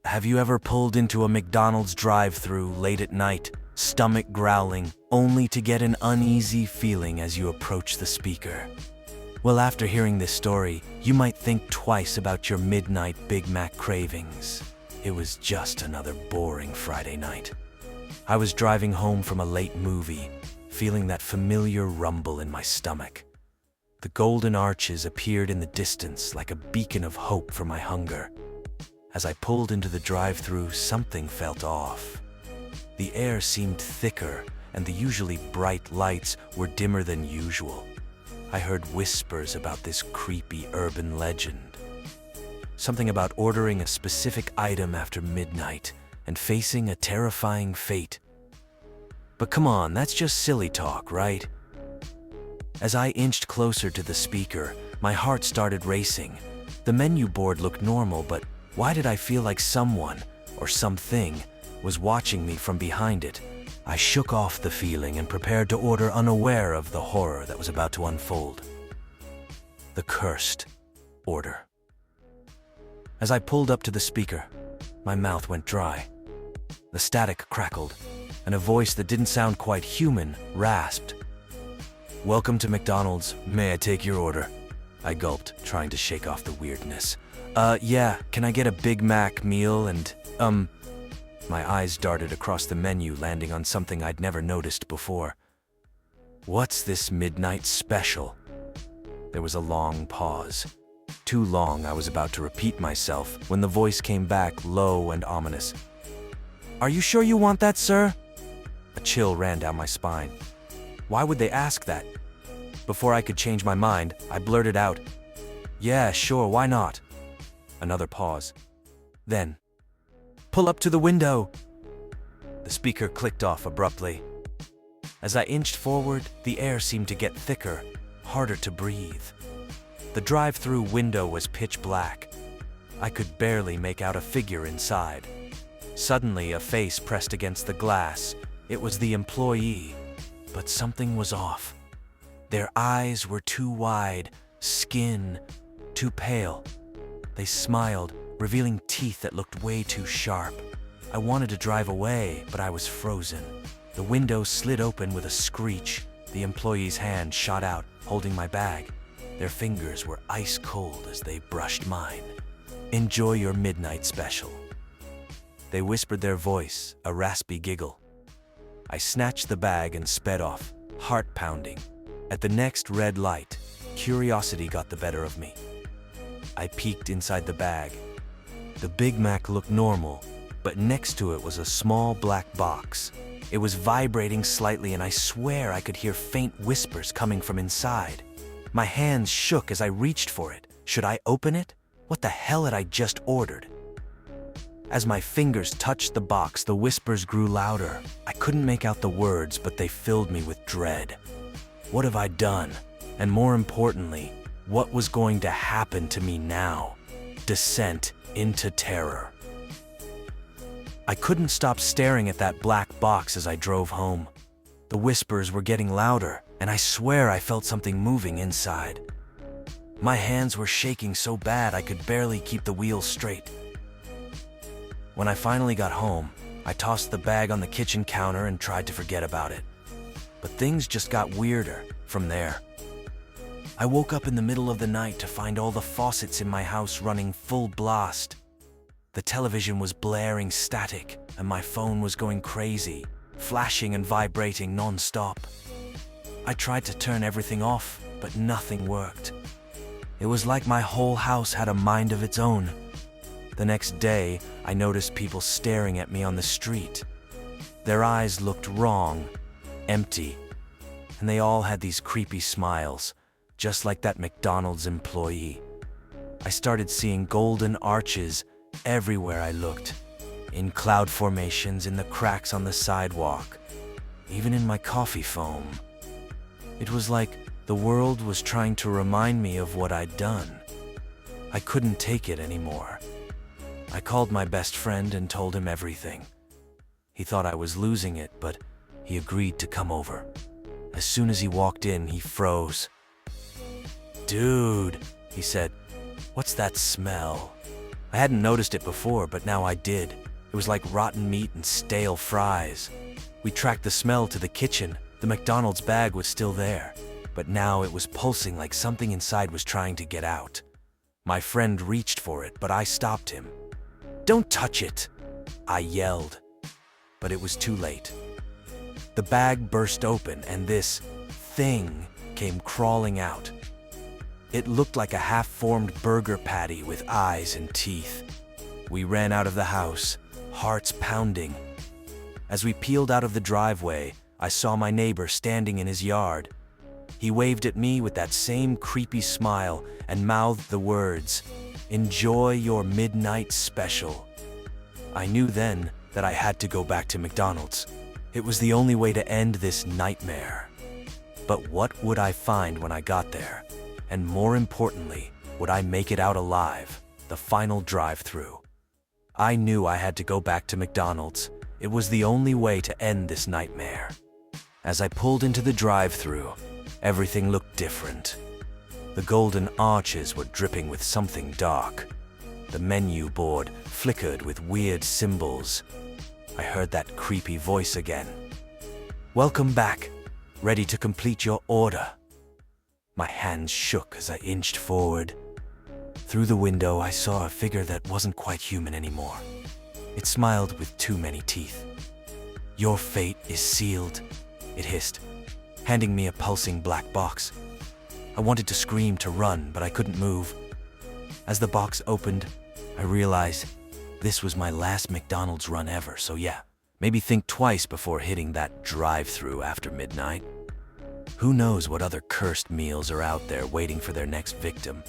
Have you ever pulled into a McDonald's drive-thru late at night, stomach growling, only to get an uneasy feeling as you approach the speaker? Well, after hearing this story, you might think twice about your midnight Big Mac cravings. It was just another boring Friday night. I was driving home from a late movie, feeling that familiar rumble in my stomach. The golden arches appeared in the distance like a beacon of hope for my hunger. As I pulled into the drive-thru, something felt off. The air seemed thicker, and the usually bright lights were dimmer than usual. I heard whispers about this creepy urban legend. Something about ordering a specific item after midnight and facing a terrifying fate. But come on, that's just silly talk, right? As I inched closer to the speaker, my heart started racing. The menu board looked normal, but why did I feel like someone, or something, was watching me from behind it? I shook off the feeling and prepared to order, unaware of the horror that was about to unfold. The cursed order. As I pulled up to the speaker, my mouth went dry. The static crackled, and a voice that didn't sound quite human rasped. "Welcome to McDonald's. May I take your order?" I gulped, trying to shake off the weirdness. Yeah, can I get a Big Mac meal and, My eyes darted across the menu, landing on something I'd never noticed before. "What's this midnight special?" There was a long pause. Too long I was about to repeat myself when the voice came back, low and ominous. "Are you sure you want that, sir?" A chill ran down my spine. Why would they ask that? Before I could change my mind, I blurted out, "Yeah, sure, why not?" Another pause. Then, "Pull up to the window!" The speaker clicked off abruptly. As I inched forward, the air seemed to get thicker, harder to breathe. The drive-thru window was pitch black. I could barely make out a figure inside. Suddenly, a face pressed against the glass. It was the employee, but something was off. Their eyes were too wide, skin too pale. They smiled, revealing teeth that looked way too sharp. I wanted to drive away, but I was frozen. The window slid open with a screech. The employee's hand shot out, holding my bag. Their fingers were ice cold as they brushed mine. "Enjoy your midnight special." They whispered, their voice a raspy giggle. I snatched the bag and sped off, heart pounding. At the next red light, curiosity got the better of me. I peeked inside the bag. The Big Mac looked normal, but next to it was a small black box. It was vibrating slightly, and I swear I could hear faint whispers coming from inside. My hands shook as I reached for it. Should I open it? What the hell had I just ordered? As my fingers touched the box, the whispers grew louder. I couldn't make out the words, but they filled me with dread. What have I done? And more importantly, what was going to happen to me now? Descent into terror. I couldn't stop staring at that black box as I drove home. The whispers were getting louder, and I swear I felt something moving inside. My hands were shaking so bad I could barely keep the wheel straight. When I finally got home, I tossed the bag on the kitchen counter and tried to forget about it. But things just got weirder from there. I woke up in the middle of the night to find all the faucets in my house running full blast. The television was blaring static, and my phone was going crazy, flashing and vibrating non-stop. I tried to turn everything off, but nothing worked. It was like my whole house had a mind of its own. The next day, I noticed people staring at me on the street. Their eyes looked wrong, empty, and they all had these creepy smiles, just like that McDonald's employee. I started seeing golden arches everywhere I looked, in cloud formations, in the cracks on the sidewalk, even in my coffee foam. It was like the world was trying to remind me of what I'd done. I couldn't take it anymore. I called my best friend and told him everything. He thought I was losing it, but he agreed to come over. As soon as he walked in, he froze. "Dude," he said, "what's that smell?" I hadn't noticed it before, but now I did. It was like rotten meat and stale fries. We tracked the smell to the kitchen. The McDonald's bag was still there, but now it was pulsing like something inside was trying to get out. My friend reached for it, but I stopped him. "Don't touch it!" I yelled, but it was too late. The bag burst open and this thing came crawling out. It looked like a half-formed burger patty with eyes and teeth. We ran out of the house, hearts pounding. As we peeled out of the driveway, I saw my neighbor standing in his yard. He waved at me with that same creepy smile and mouthed the words, "Enjoy your midnight special." I knew then that I had to go back to McDonald's. It was the only way to end this nightmare. But what would I find when I got there? And more importantly, would I make it out alive? The final drive-thru. I knew I had to go back to McDonald's. It was the only way to end this nightmare. As I pulled into the drive-thru, everything looked different. The golden arches were dripping with something dark. The menu board flickered with weird symbols. I heard that creepy voice again. "Welcome back. Ready to complete your order." My hands shook as I inched forward. Through the window, I saw a figure that wasn't quite human anymore. It smiled with too many teeth. "Your fate is sealed," it hissed, handing me a pulsing black box. I wanted to scream, to run, but I couldn't move. As the box opened, I realized this was my last McDonald's run ever, so yeah, maybe think twice before hitting that drive-thru after midnight. Who knows what other cursed meals are out there waiting for their next victim?